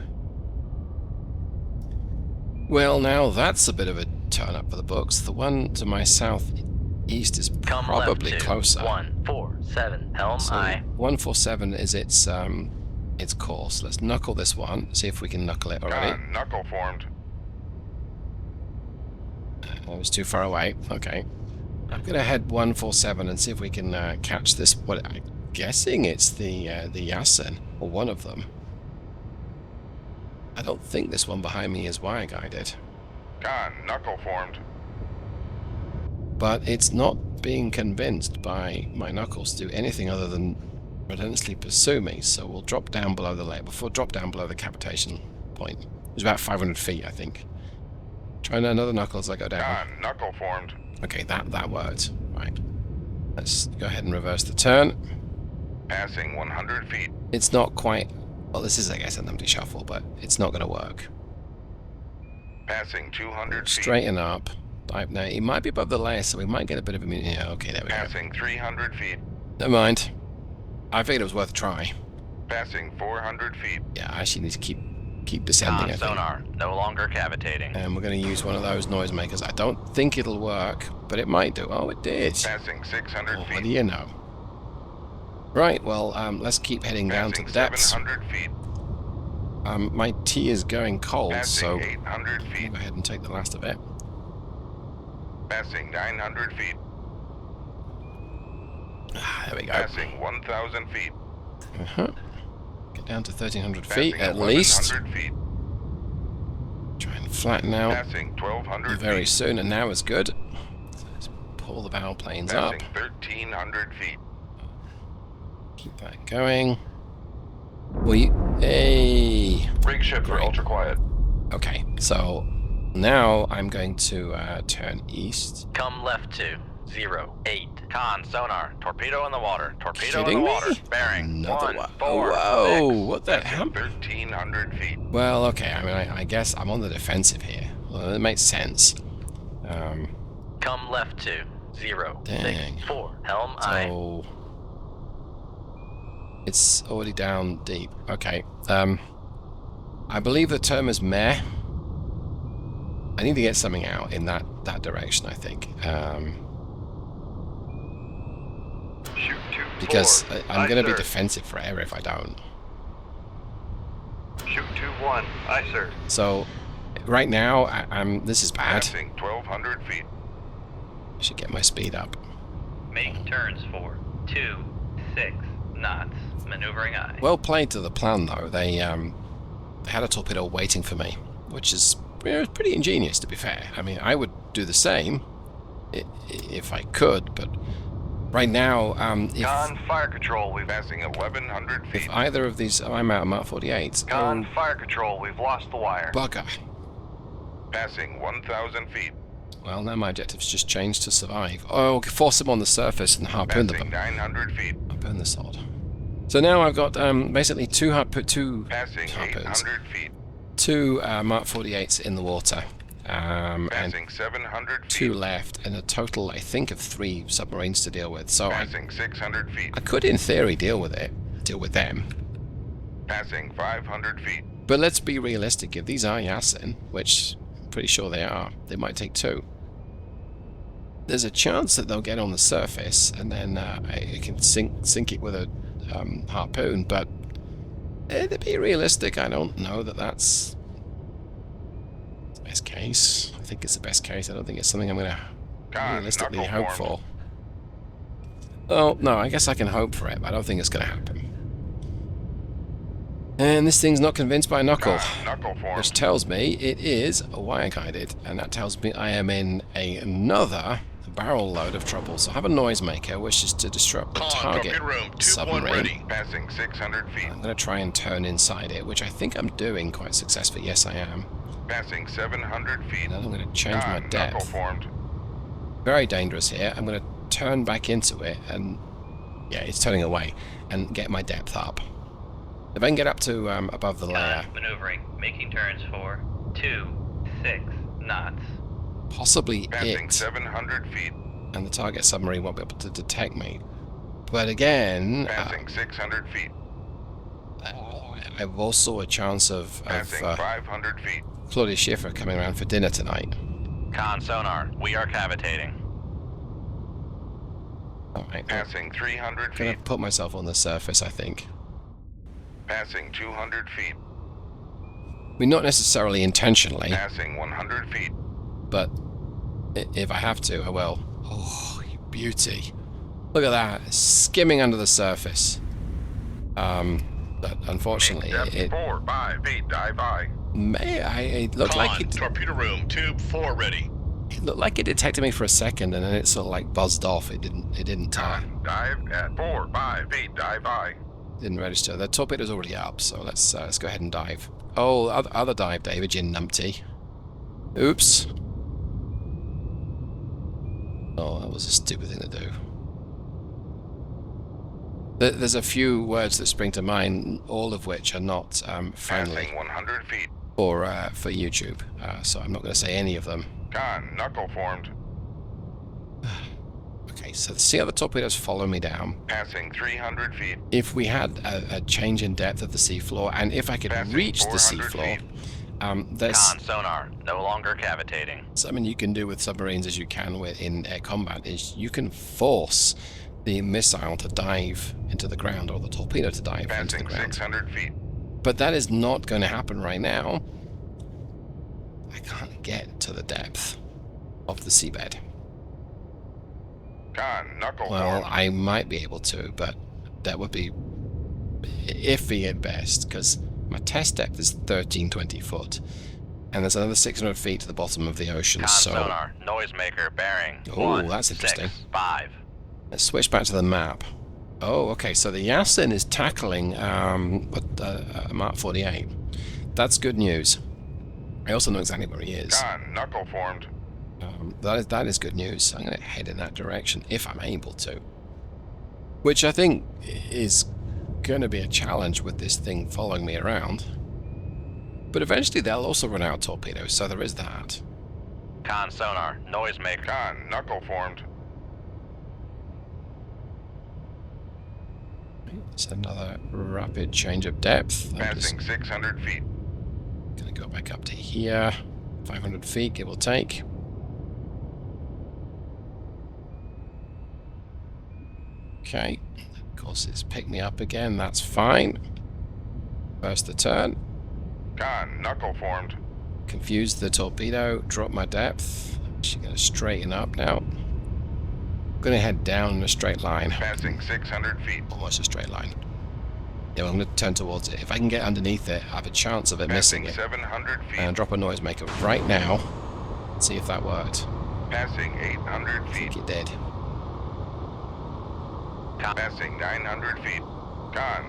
Well, now that's a bit of a turn up for the books. The one to my southeast is Come probably left to closer. 147, helm So aye. 147 is its course. Let's knuckle this one. See if we can knuckle it already. Con, knuckle formed. It was too far away. Okay. I'm gonna head 147 and see if we can catch this. What I'm guessing it's the SSN or one of them. I don't think this one behind me is wire guided, Con, knuckle formed. but it's not being convinced by my knuckles to do anything other than relentlessly pursue me. So we'll drop down below the layer. Before drop down below the capitation point. It was about 500 feet, I think. Try another knuckle as I go down. Con, knuckle formed. Okay, that worked. Right. Let's go ahead and reverse the turn. Passing 100 feet. It's not quite... Well, this is, I guess, an empty shuffle, but it's not going to work. Passing 200 feet. Straighten up. Now, it might be above the layer, so we might get a bit of immunity. Yeah, okay, there we go. Passing 300 feet. Never mind. I figured it was worth a try. Passing 400 feet. Yeah, I actually need to keep descending, I think. Sonar, no longer cavitating. And we're going to use one of those noisemakers. I don't think it'll work, but it might do. Oh, it did. Passing 600 Oh, feet. what do you know? Right, well, let's keep heading down to Passing the depths. 700 feet. My tea is going cold, so Passing 800 I'll feet. go ahead and take the last of it. Passing 900 feet. Ah, there we go. Passing 1,000 feet. Get down to 1,300 Passing feet at least. 1,100 feet. Try and flatten out Passing 1,200 very feet. soon, and now is good. So let's pull the bow planes up. Passing 1,300 feet. Keep that going. Hey! Rig ship for Great. ultra quiet. Okay, so now I'm going to turn east. Come left to 08. Con, sonar, torpedo in the water. Torpedo in Kidding the water. me? Bearing. Another 1, one. 4, Whoa! 6. What the hell? 1,300 feet. Well, okay. I mean, I guess I'm on the defensive here. Well, it makes sense. Come left to 0, Dang. 6, 4. Helm aye. So it's already down deep. Okay. I believe the term is meh. I need to get something out in that direction, I think. Shoot 2 Because forward. I'm Aye, going to be sir. defensive forever if I don't. Shoot 2-1. Aye, sir. So right now, this is bad. Passing 1,200 feet. I should get my speed up. Make turns for 26 knots. Maneuvering aye. Well played to the plan, though. They had a torpedo waiting for me, which is pretty ingenious, to be fair. I mean, I would do the same if I could, but right now, Con, fire control. We've Passing 1,100 feet. if either of these... I'm out of Mark 48. Con, fire control. We've lost the wire. Bugger. Passing 1,000 feet. Well, now my objective's just changed to survive. Oh, force them on the surface and harpoon Passing them. 900 feet. Harpoon the sod. So now I've got basically two Passing harpoons. 800 feet. Two Mark 48s in the water. and Passing 700 2 feet. left, and a total, I think, of 3 submarines to deal with. So Passing 600 feet. I could, in theory, deal with them. Passing 500 feet. But let's be realistic. If these are Yasin, which I'm pretty sure they are, they might take 2. There's a chance that they'll get on the surface, and then I can sink it with a harpoon. But to be realistic, I don't know that that's the best case. I think it's the best case. I don't think it's something I'm going to realistically hope for. Oh, no, I guess I can hope for it, but I don't think it's going to happen. And this thing's not convinced by knuckle, which tells me it is wire-guided, and that tells me I am in another barrel load of trouble. So I have a noisemaker, which is to disrupt the target submarine. Passing 600 feet. I'm going to try and turn inside it, which I think I'm doing quite successfully. Yes, I am. Passing 700 feet. And then I'm going to change my depth. Formed. Very dangerous here. I'm going to turn back into it, and yeah, it's turning away, and get my depth up. If I can get up to above the layer. Maneuvering, making turns for 26 knots. Possibly Passing it. 700 feet. And the target submarine won't be able to detect me. But again, Passing 600 feet. I've also a chance of Passing 500 feet. Claudia Schiffer coming around for dinner tonight. Con sonar, we are cavitating. Alright, Passing 300 I'm going feet. to put myself on the surface, I think. Passing 200 feet. I mean, not necessarily intentionally, Passing 100 feet. but if I have to, I will. Oh, you beauty. Look at that, skimming under the surface. But unfortunately, it 4, 5 feet, dive high. it looked like it. torpedo room, tube 4 ready. It looked like it detected me for a second, and then it sort of like buzzed off. It didn't Dive at 4, 5 feet, dive high. didn't register. The torpedo's already up, so let's go ahead and dive. Oh, other dive, David, you numpty. Oops. Oh, that was a stupid thing to do. There's a few words that spring to mind, all of which are not friendly Passing 100 feet. for YouTube, so I'm not going to say any of them. Knuckle formed. Okay, so see how the torpedoes follow me down. Passing 300 feet. If we had a change in depth of the seafloor, and if I could Passing reach the 400 seafloor, feet. there's Con sonar, no longer cavitating. something you can do with submarines as you can in air combat, is you can force the missile to dive into the ground, or the torpedo to dive into the Passing ground. 600 feet. But that is not going to happen right now. I can't get to the depth of the seabed. Knuckle Well, formed. I might be able to, but that would be iffy at best, because my test depth is 1320 foot, and there's another 600 feet to the bottom of the ocean. Con So sonar, noisemaker bearing. Oh, that's interesting. 165. let's switch back to the map. Oh, okay, so the Yasin is tackling Mark 48. That's good news. I also know exactly where he is. Knuckle formed. That is good news. I'm going to head in that direction if I'm able to. Which I think is going to be a challenge with this thing following me around. But eventually they'll also run out of torpedoes, so there is that. Con sonar, noisemaker. Knuckle formed. It's another rapid change of depth. I'm just Passing 600 feet. going to go back up to here. 500 feet, give or take. Okay. Of course, it's picked me up again. That's fine. First the turn. Knuckle formed. Confuse the torpedo. Drop my depth. Actually going to straighten up now. Going to head down in a straight line. Passing 600 feet. Almost a straight line. Yeah, well, I'm going to turn towards it. If I can get underneath it, I have a chance of it missing Passing it. 700 feet. And drop a noisemaker right now. See if that worked. Passing 800 I feet. think it did. Passing 900 feet.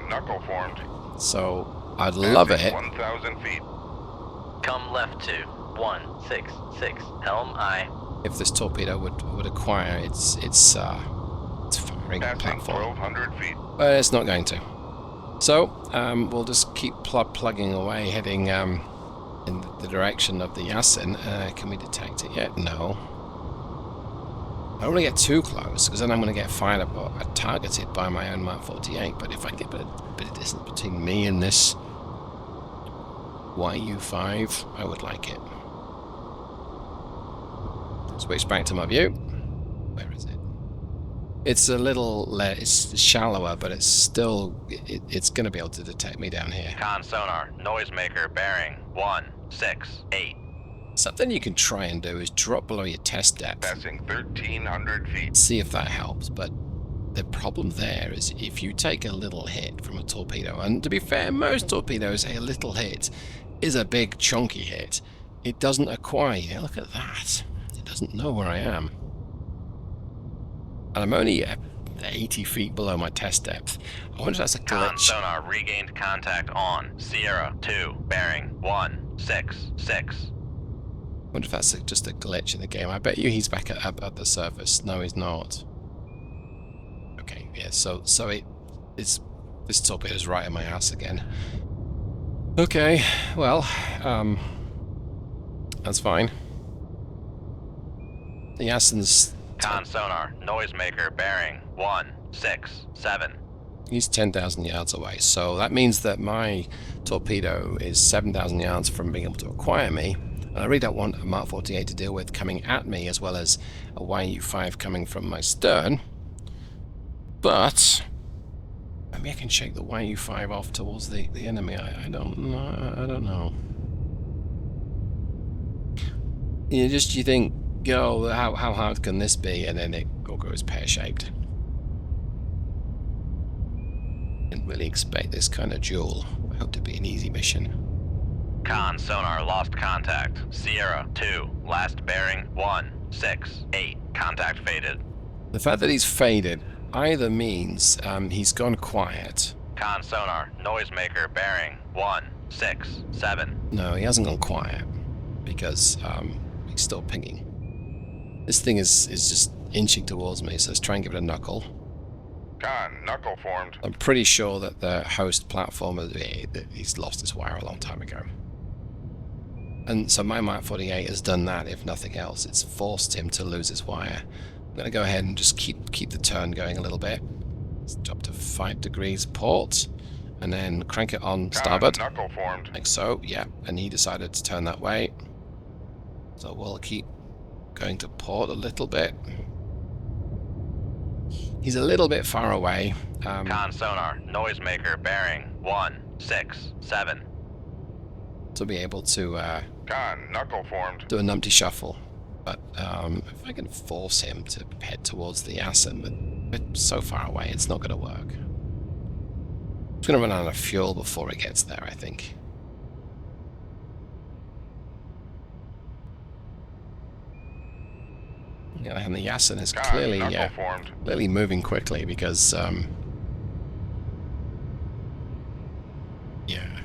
Knuckle formed. So, I'd love Passing it. 1,000 feet. Come left to 166, helm aye. If this torpedo would acquire its firing Passing platform. 1,200 feet. But it's not going to. So, we'll just keep plugging away, heading in the direction of the Yasin. Can we detect it yet? No. I don't want to get too close, because then I'm going to get fired up or targeted by my own Mark 48. But if I get a bit of distance between me and this YU-5, I would like it. Switch back to my view. Where is it? It's a little it's shallower, but it's still it's going to be able to detect me down here. Con sonar, noisemaker bearing 168. Something you can try and do is drop below your test depth. Passing 1,300 feet. See if that helps, but the problem there is if you take a little hit from a torpedo, and to be fair, most torpedoes, a little hit is a big chunky hit. It doesn't acquire you. Look at that. It doesn't know where I am. And I'm only 80 feet below my test depth. I wonder if that's a Con glitch. sonar regained contact on Sierra 2 bearing 166. I wonder if that's just a glitch in the game. I bet you he's back at the surface. No, he's not. Okay, yeah, so this torpedo's right in my ass again. Okay, well, that's fine. The Yasin's... Con sonar, noisemaker bearing 167. He's 10,000 yards away, so that means that my torpedo is 7,000 yards from being able to acquire me. And I really don't want a Mark 48 to deal with coming at me, as well as a YU-5 coming from my stern. But maybe I can shake the YU-5 off towards the enemy. I don't know. You think, yo, how hard can this be? And then it all goes pear-shaped. Didn't really expect this kind of duel. I hope to be an easy mission. Con sonar lost contact. Sierra 2, last bearing 168. Contact faded. The fact that he's faded either means he's gone quiet. Con sonar, noisemaker bearing 167. No, he hasn't gone quiet because he's still pinging. This thing is just inching towards me, so let's try and give it a knuckle. Con, knuckle formed. I'm pretty sure that the host platform, he's lost his wire a long time ago. And so my Mark 48 has done that, if nothing else. It's forced him to lose his wire. I'm going to go ahead and just keep the turn going a little bit. Let's drop to 5 degrees port, and then crank it on starboard. Knuckle formed. Like so, yeah. And he decided to turn that way. So we'll keep going to port a little bit. He's a little bit far away. Con sonar, noisemaker bearing 167. To be able to Con, knuckle formed. do a numpty shuffle. But if I can force him to head towards the Yasin, but it's so far away, it's not going to work. It's going to run out of fuel before it gets there, I think. Yeah, and the Yasin is clearly clearly moving quickly because yeah.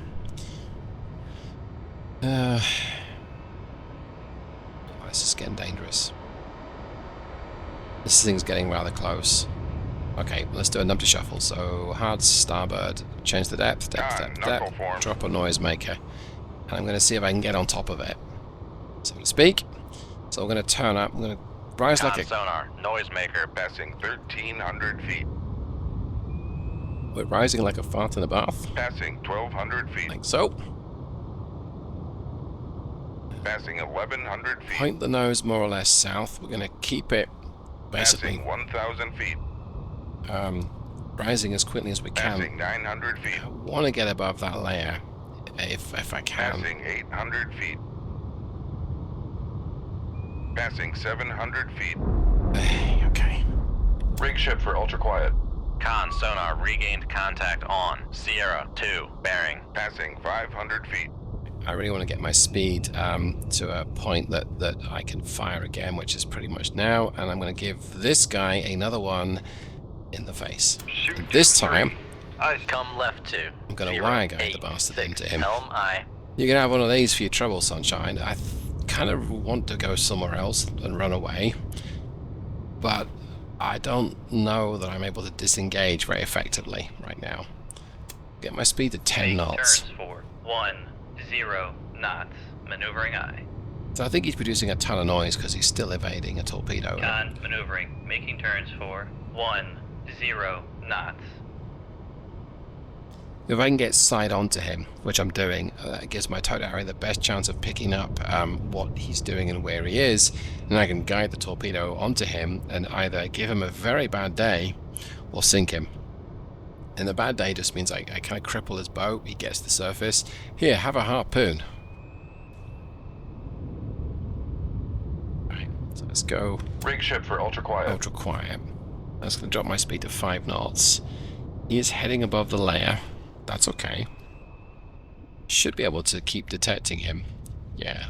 This is getting dangerous. This thing's getting rather close. Okay, let's do a numpty shuffle. So hard starboard, change the depth, drop a noisemaker, and I'm going to see if I can get on top of it, so to speak. So we're going to turn up. I'm going to rise like a sonar, noisemaker Passing 1,300 feet. We're rising like a fart in a bath. Passing 1,200 feet. Like so. Passing 1,100 feet. Point the nose more or less south. We're going to keep it basically Passing 1,000 feet. Rising as quickly as we can. Passing 900 feet. I want to get above that layer if I can. Passing 800 feet. Passing 700 feet. Okay. Rig ship for ultra quiet. Con sonar regained contact on Sierra 2 bearing. Passing 500 feet. I really want to get my speed to a point that I can fire again, which is pretty much now, and I'm going to give this guy another one in the face. And this time, Come left 2. I'm going to wire guide the bastard into him. Helm I. You can have one of these for your trouble, sunshine. I kind of want to go somewhere else and run away, but I don't know that I'm able to disengage very effectively right now. Get my speed to 10 knots. Turns for 10 knots. maneuvering aye. So I think he's producing a ton of noise because he's still evading a torpedo. Con, maneuvering, making turns for 10 knots. If I can get side onto him, which I'm doing, that gives my towed area the best chance of picking up what he's doing and where he is, and I can guide the torpedo onto him and either give him a very bad day or sink him. And the bad day just means I kind of cripple his boat, he gets to the surface. Here, have a harpoon. Right, so let's go Rig ship for ultra quiet. ultra quiet. I'm just going to drop my speed to 5 knots. He is heading above the layer. That's okay. Should be able to keep detecting him. Yeah,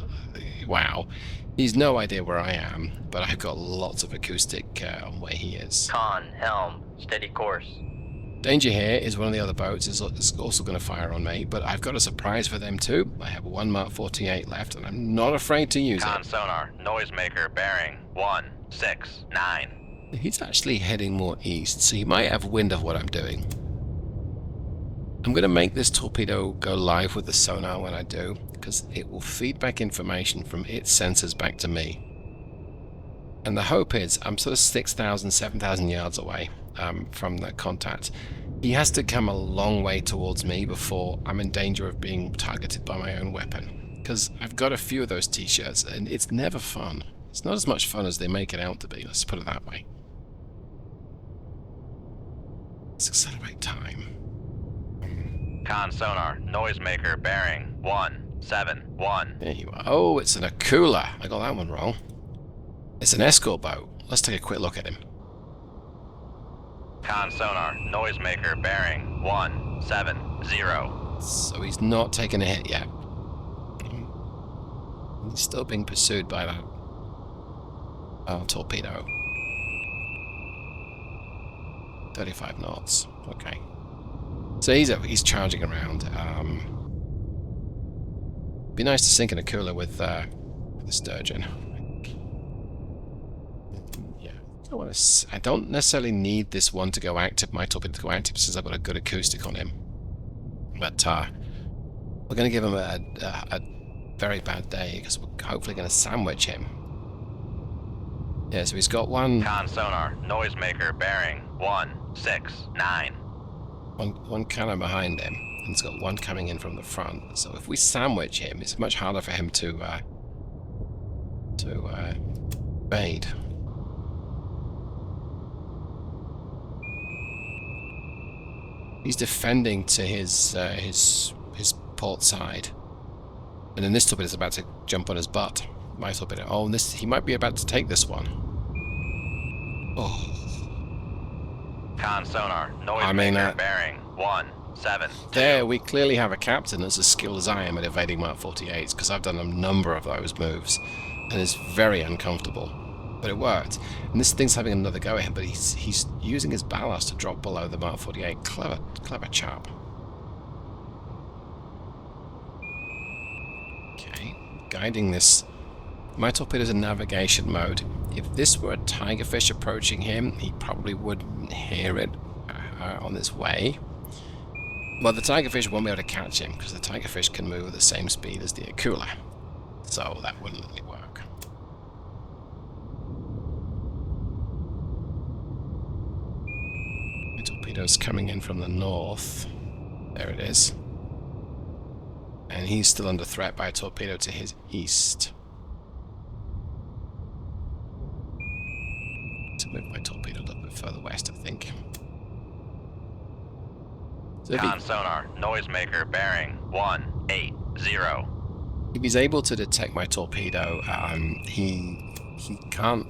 wow. He's no idea where I am, but I've got lots of acoustic on where he is. Con, helm, steady course. Danger here is one of the other boats is also going to fire on me, but I've got a surprise for them too. I have one Mark 48 left, and I'm not afraid to use Con it. sonar, noisemaker, bearing 169. He's actually heading more east, so he might have wind of what I'm doing. I'm going to make this torpedo go live with the sonar when I do, because it will feed back information from its sensors back to me. And the hope is, I'm sort of 6,000, 7,000 yards away from that contact. He has to come a long way towards me before I'm in danger of being targeted by my own weapon. Because I've got a few of those t-shirts, and it's never fun. It's not as much fun as they make it out to be, let's put it that way. Let's accelerate time. Con sonar, noisemaker, bearing 171. There you are. Oh, it's an Akula. I got that one wrong. It's an escort boat. Let's take a quick look at him. Con sonar, noisemaker, bearing 170. So he's not taken a hit yet. He's still being pursued by that torpedo. 35 knots. Okay. So he's charging around. Be nice to sink in a cooler with the Sturgeon. Yeah. I don't necessarily need this one to go active, my torpedo to go active, since I've got a good acoustic on him. But we're going to give him a very bad day, because we're hopefully going to sandwich him. Yeah, so he's got one... Con sonar, noisemaker, bearing 169. One cannon behind him, and he's got one coming in from the front. So if we sandwich him, it's much harder for him to evade. He's defending to his port side, and then this torpedo is about to jump on his butt. My torpedo. Oh, and he might be about to take this one. Oh. Con sonar, noisemaker, bearing 170. There, we clearly have a captain that's as skilled as I am at evading Mark 48s, because I've done a number of those moves, and it's very uncomfortable. But it worked. And this thing's having another go at him, but he's using his ballast to drop below the Mark 48. Clever chap. Okay, guiding this. My torpedo's in navigation mode. If this were a tigerfish approaching him, he probably wouldn't hear it on his way. Well, the tigerfish won't be able to catch him, because the tigerfish can move at the same speed as the Akula. So that wouldn't really work. My torpedo's coming in from the north. There it is. And he's still under threat by a torpedo to his east. To move my torpedo a little bit further west, I think. So Con sonar, noisemaker, bearing 180. if he's able to detect my torpedo, he can't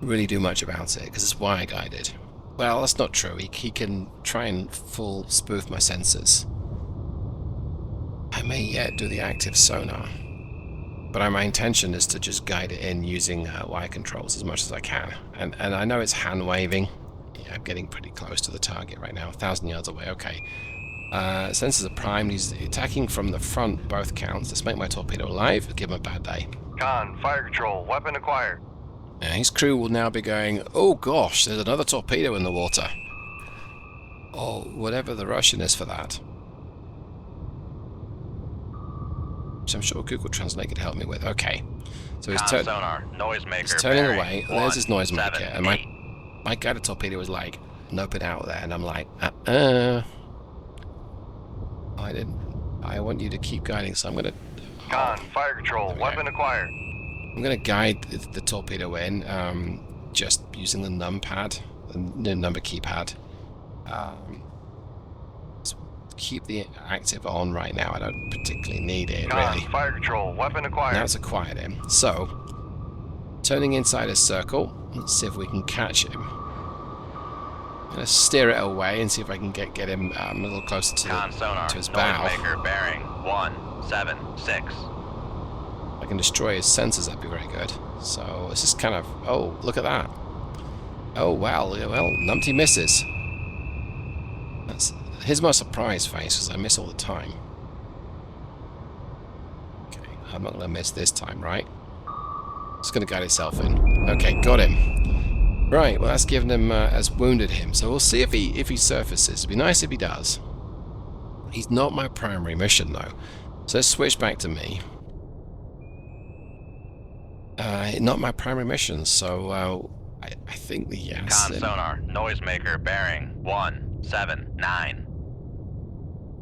really do much about it, because it's wire guided. Well, that's not true. He can try and full spoof my sensors. I may yet do the active sonar, but my intention is to just guide it in using wire controls as much as I can. And I know it's hand waving. Yeah, I'm getting pretty close to the target right now, 1,000 yards away. Okay. Sensors are primed. He's attacking from the front, both counts. Let's make my torpedo live, give him a bad day. Con, fire control, weapon acquired. His crew will now be going, oh gosh, there's another torpedo in the water. Or whatever the Russian is for that. which I'm sure Google Translate could help me with. Okay. So he's, Con sonar, noisemaker, he's turning bearing away. 1, There's his noisemaker. 7, And 8. my guided torpedo was like, nope it out there. And I'm like, I want you to keep guiding, so I'm going to... Con, fire control, weapon acquired. I'm going to guide the torpedo in, just using the numpad, the number keypad. So keep the active on right now. I don't particularly need it, Con, really. fire control, weapon acquired. Now it's acquired him. So, turning inside a circle, let's see if we can catch him. I'm going to steer it away and see if I can get him a little closer Con sonar, to his bow. noisemaker, bearing 1, 7, 6. I can destroy his sensors, that'd be very good. So this is kind of... Oh, look at that. Oh, well, numpty misses. Here's my surprise face, because I miss all the time. Okay, I'm not going to miss this time, right? Just going to guide itself in. Okay, got him. Right, well that's given him, has wounded him. So we'll see if he surfaces. It'd be nice if he does. He's not my primary mission, though. So let's switch back to me. Not my primary mission, so I think the yes. Con sonar, noisemaker, bearing 1, 7, 9.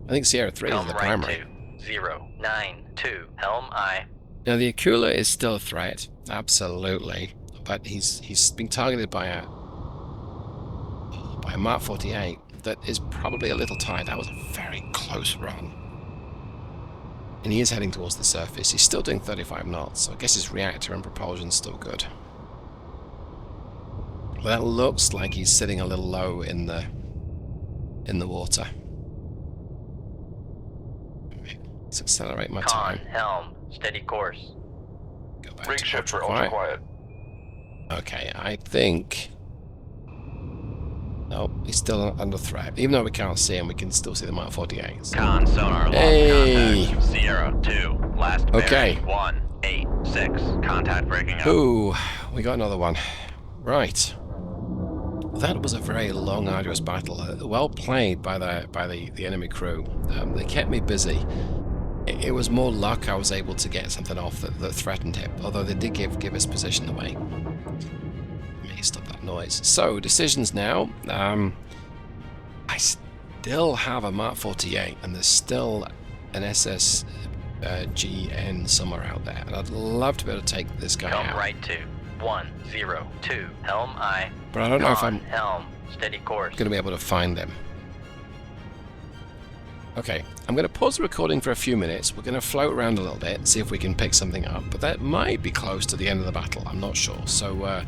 I think Sierra 3 is Helm the right primary. 2, 0, 9, 2. Helm I. Now the Akula is still a threat, absolutely, but he's being targeted by a Mark 48 that is probably a little tired. That was a very close run. And he is heading towards the surface. He's still doing 35 knots, so I guess his reactor and propulsion's still good. But that looks like he's sitting a little low in the water. Let's accelerate my Con, time. helm, steady course. Go back Rig to shift for ultra ultra quiet. Okay, I think... No, he's still under threat. Even though we can't see him, we can still see the Mark 48s. Con sonar, lost Hey! contact. Sierra 2, last Okay. bearing 1, 8, 6. Contact breaking up. Ooh, we got another one. Right. That was a very long, arduous battle. Well played by the enemy crew. They kept me busy. It was more luck I was able to get something off that threatened him, although they did give us position away. Let me stop that noise. So, decisions now. I still have a Mark 48, and there's still an SSGN somewhere out there, and I'd love to be able to take this guy Helm out. right 2, 1, 0, 2. Helm I. But I don't know if Con, I'm helm, steady course. going to be able to find them. Okay, I'm going to pause the recording for a few minutes. We're going to float around a little bit, see if we can pick something up, but that might be close to the end of the battle, I'm not sure. So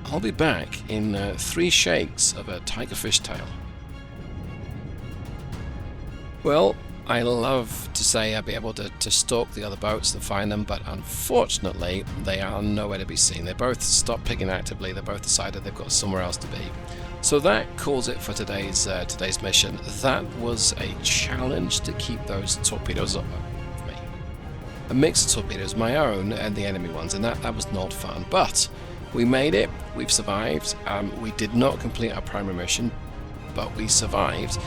I'll be back in 3 shakes of a tiger fishtail. Well, I love to say I'll be able to stalk the other boats to find them, but unfortunately they are nowhere to be seen. They both stopped picking actively, they both decided they've got somewhere else to be. So that calls it for today's mission. That was a challenge to keep those torpedoes up with me. A mix of torpedoes, my own and the enemy ones, and that was not fun. But we made it, we've survived. We did not complete our primary mission, but we survived.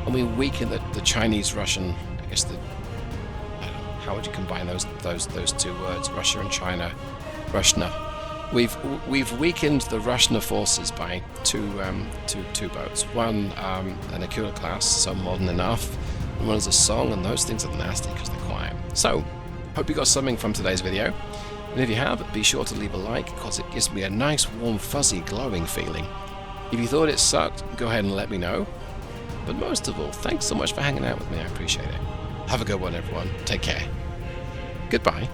And we weakened the Chinese-Russian, I guess how would you combine those two words, Russia and China, Rushna. We've weakened the Russian forces by two boats. One an Akula-class, so modern enough, and one is a Song, and those things are nasty because they're quiet. So, hope you got something from today's video, and if you have, be sure to leave a like because it gives me a nice, warm, fuzzy, glowing feeling. If you thought it sucked, go ahead and let me know. But most of all, thanks so much for hanging out with me, I appreciate it. Have a good one, everyone. Take care. Goodbye.